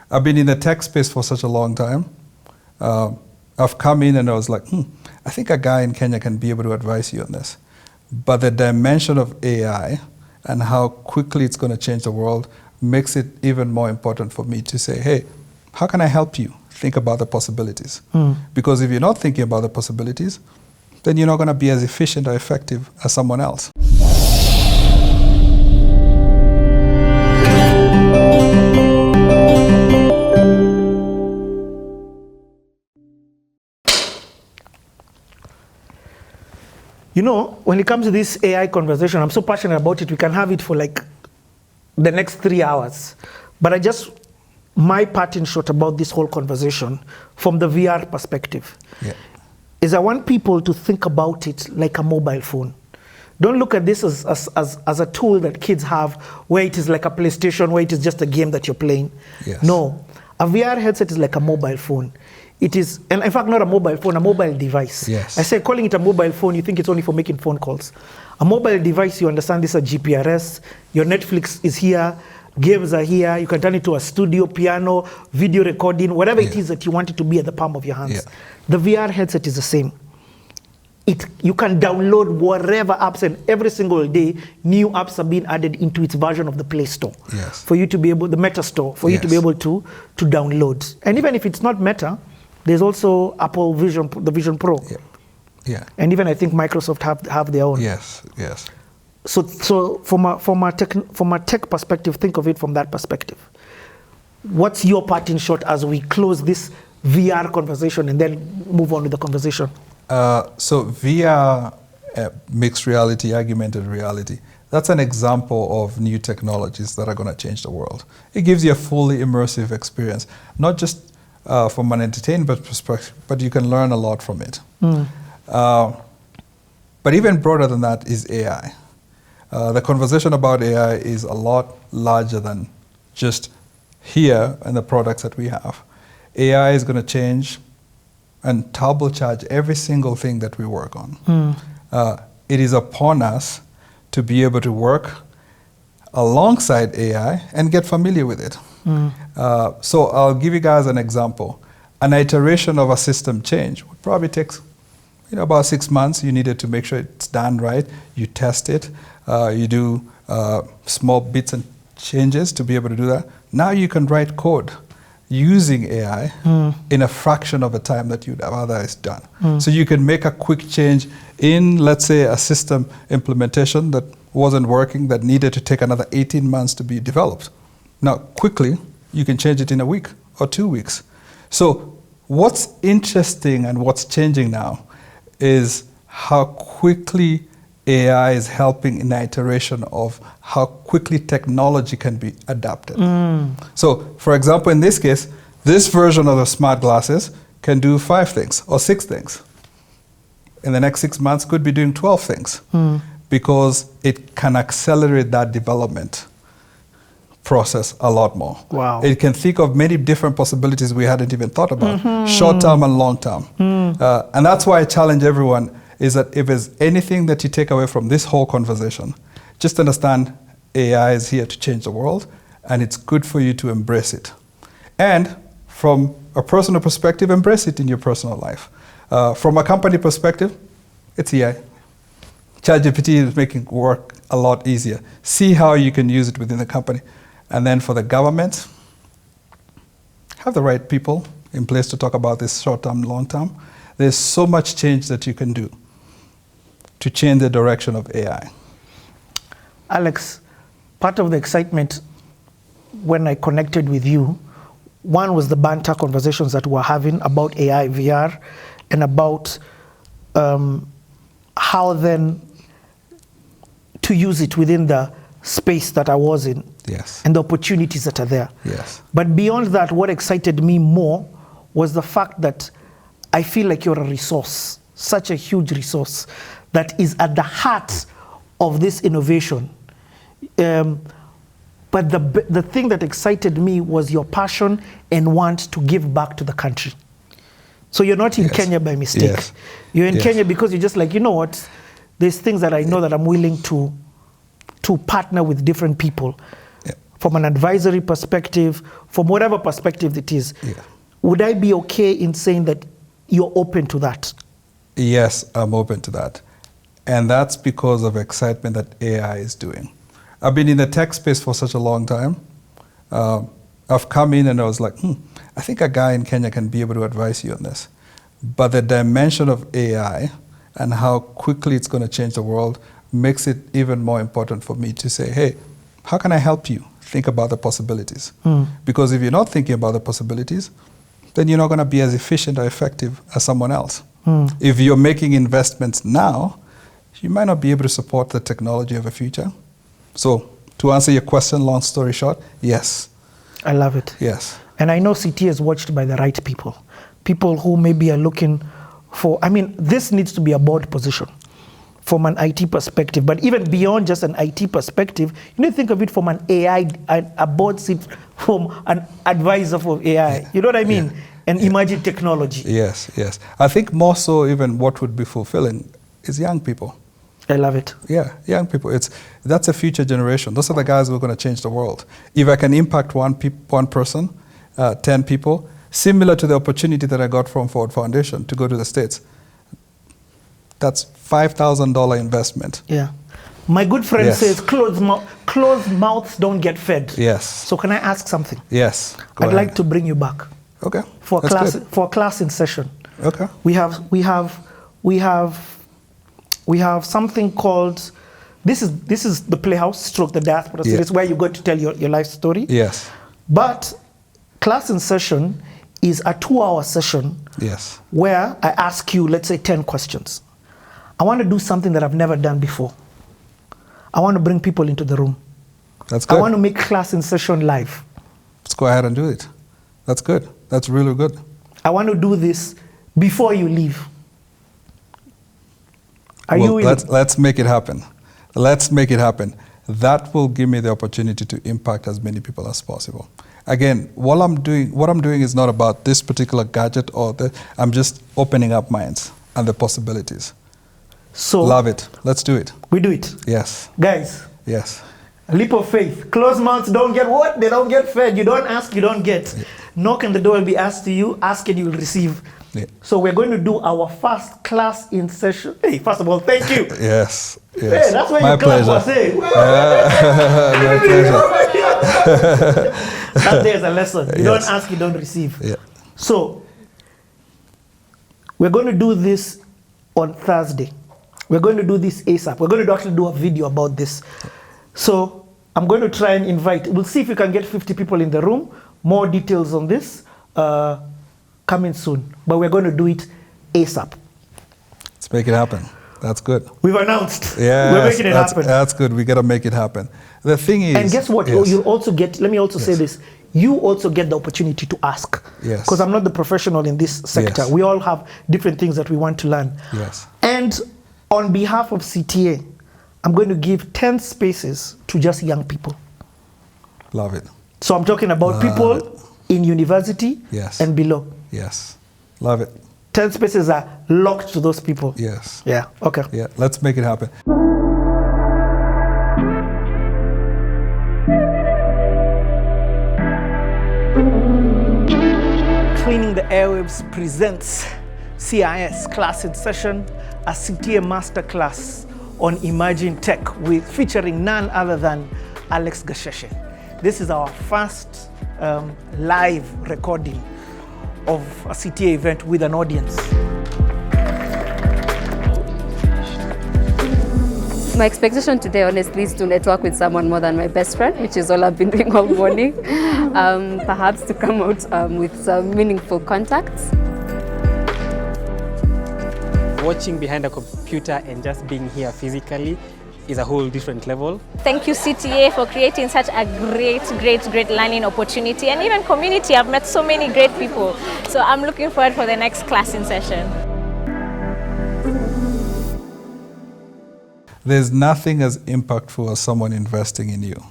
I've been in the tech space for such a long time. I've come in and I was like, I think a guy in Kenya can be able to advise you on this. But the dimension of AI and how quickly it's going to change the world makes it even more important for me to say, hey, how can I help you think about the possibilities? Because if you're not thinking about the possibilities, then you're not going to be as efficient or effective as someone else. You know, when it comes to this AI conversation, I'm so passionate about it, we can have it for like the next 3 hours. But my parting shot about this whole conversation from the VR perspective is I want people to think about it like a mobile phone. Don't look at this as a tool that kids have where it is like a PlayStation, where it is just a game that you're playing. Yes. No, a VR headset is like a mobile phone. It is, and in fact, not a mobile phone, a mobile device. Yes. I say calling it a mobile phone, you think it's only for making phone calls. A mobile device, you understand this is a GPRS, your Netflix is here, games are here, you can turn it to a studio, piano, video recording, whatever it is that you want it to be at the palm of your hands. The VR headset is the same. You can download whatever apps, and every single day, new apps are being added into its version of the Play Store. Yes. For you to be able, the Meta Store, for you to be able to download. And even if it's not Meta, there's also Apple Vision, the Vision Pro. And even I think Microsoft have their own. Yes. So from a tech perspective, think of it from that perspective. What's your parting shot as we close this VR conversation and then move on with the conversation? So VR, mixed reality, augmented reality, that's an example of new technologies that are going to change the world. It gives you a fully immersive experience, not just from an entertainment perspective, but you can learn a lot from it. But even broader than that is AI. The conversation about AI is a lot larger than just here and the products that we have. AI is going to change and turbocharge every single thing that we work on. It is upon us to be able to work alongside AI and get familiar with it. So I'll give you guys an example. An iteration of a system change would probably take about 6 months. You needed to make sure it's done right. You test it. You do small bits and changes to be able to do that. Now you can write code using AI in a fraction of the time that you'd have otherwise done. So you can make a quick change in, let's say, a system implementation that wasn't working, that needed to take another 18 months to be developed. Now, quickly, you can change it in a week or 2 weeks. So what's interesting and what's changing now is how quickly AI is helping in the iteration of how quickly technology can be adapted. So, for example, in this case, this version of the smart glasses can do 5 things or 6 things. In the next 6 months, could be doing 12 things because it can accelerate that development process a lot more. Wow. It can think of many different possibilities we hadn't even thought about, short term and long term. And that's why I challenge everyone is that if there's anything that you take away from this whole conversation, just understand AI is here to change the world, and it's good for you to embrace it. And from a personal perspective, embrace it in your personal life. From a company perspective, it's AI. ChatGPT is making work a lot easier. See how you can use it within the company. And then for the government, have the right people in place to talk about this short-term, long-term. There's so much change that you can do to change the direction of AI. Alex, part of the excitement when I connected with you, one was the banter conversations that we're having about AI, VR, and about how then to use it within the space that I was in. Yes. And the opportunities that are there. Yes. But beyond that, what excited me more was the fact that I feel like you're a resource, such a huge resource that is at the heart of this innovation. But the thing that excited me was your passion and want to give back to the country. So you're not in Kenya by mistake. You're in Kenya because you're just like, you know what, there's things that I know that I'm willing to partner with different people from an advisory perspective, from whatever perspective it is, Yeah. would I be okay in saying that you're open to that? Yes, I'm open to that. And that's because of excitement that AI is doing. I've been in the tech space for such a long time. I've come in and I was like, I think a guy in Kenya can be able to advise you on this. But the dimension of AI and how quickly it's going to change the world makes it even more important for me to say, hey, how can I help you think about the possibilities? Because if you're not thinking about the possibilities, then you're not going to be as efficient or effective as someone else. If you're making investments now, you might not be able to support the technology of the future. So to answer your question, long story short, yes. I love it. Yes. And I know CT is watched by the right people. People who maybe are looking for, this needs to be a board position from an IT perspective, but even beyond just an IT perspective, you need to think of it from an AI, a board seat from an advisor for AI. Yeah. You know what I mean? Yeah. And emerging technology. Yes, yes. I think more so even what would be fulfilling is young people. I love it. Yeah, young people. That's a future generation. Those are the guys who are going to change the world. If I can impact one person, 10 people, similar to the opportunity that I got from Ford Foundation to go to the States, that's $5,000 investment. Yeah. My good friend says closed mouths don't get fed. Yes. So can I ask something? Yes. I'd like to bring you back. Okay. For a class in session. Okay. We have something called, this is the Playhouse stroke the diaspora series where you go to tell your life story. Yes. But class in session is a 2-hour session. Yes. Where I ask you, let's say 10 questions. I want to do something that I've never done before. I want to bring people into the room. That's good. I want to make class in session live. Let's go ahead and do it. That's good. That's really good. I want to do this before you leave. Are you willing? Let's make it happen. Let's make it happen. That will give me the opportunity to impact as many people as possible. Again, what I'm doing is not about this particular gadget or that. I'm just opening up minds and the possibilities. So love it. Let's do it. We do it. Yes. Guys. Yes. A leap of faith. Closed mouths don't get what? They don't get fed. You don't ask, you don't get. Yeah. Knock and the door will be asked to you. Ask and you will receive. Yeah. So we're going to do our first class in session. Hey, first of all, thank you. Yes. Yes. Hey, that's why you clap for saying. My pleasure. That there's a lesson. You don't ask, you don't receive. Yeah. So we're going to do this on Thursday. We're going to do this ASAP. We're going to actually do a video about this. So I'm going to try and invite. We'll see if we can get 50 people in the room. More details on this coming soon. But we're going to do it ASAP. Let's make it happen. That's good. We've announced. Yeah, we're making it happen. That's good. We got to make it happen. The thing is, and guess what? You also get. Let me also say this. You also get the opportunity to ask. Yes. Because I'm not the professional in this sector. Yes. We all have different things that we want to learn. Yes. And on behalf of CTA, I'm going to give 10 spaces to just young people. Love it. So I'm talking about people in university and below. Yes. Love it. 10 spaces are locked to those people. Yes. Yeah. Okay. Yeah. Let's make it happen. Cleaning the Airwaves presents CIS Class in Session, a CTA masterclass on emerging tech featuring none other than Alex Gacheche. This is our first live recording of a CTA event with an audience. My expectation today, honestly, is to network with someone more than my best friend, which is all I've been doing all morning. Perhaps to come out with some meaningful contacts. Watching behind a computer and just being here physically is a whole different level. Thank you, CTA, for creating such a great learning opportunity and even community. I've met so many great people. So I'm looking forward for the next class in session. There's nothing as impactful as someone investing in you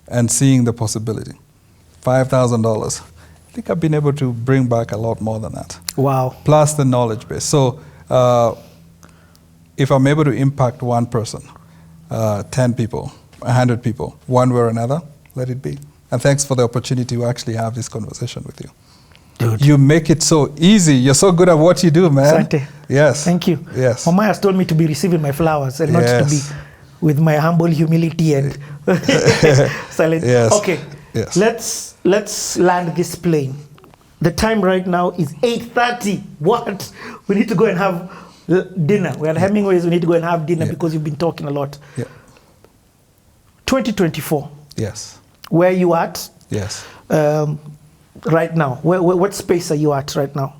and seeing the possibility. $5,000. I think I've been able to bring back a lot more than that. Wow. Plus the knowledge base. So if I'm able to impact one person, 10 people, 100 people, one way or another, let it be. And thanks for the opportunity to actually have this conversation with you. Dude. You make it so easy. You're so good at what you do, man. Asante. Yes. Thank you. Yes. Mama has told me to be receiving my flowers and not to be with my humble humility and silence. Yes. Okay. Yes. Let's land this plane. The time right now is 8:30. What? We need to go and have dinner. We're at Hemingway's. We need to go and have dinner because you've been talking a lot. Yeah. 2024. Yes. Where are you at? Yes. Right now. What space are you at right now?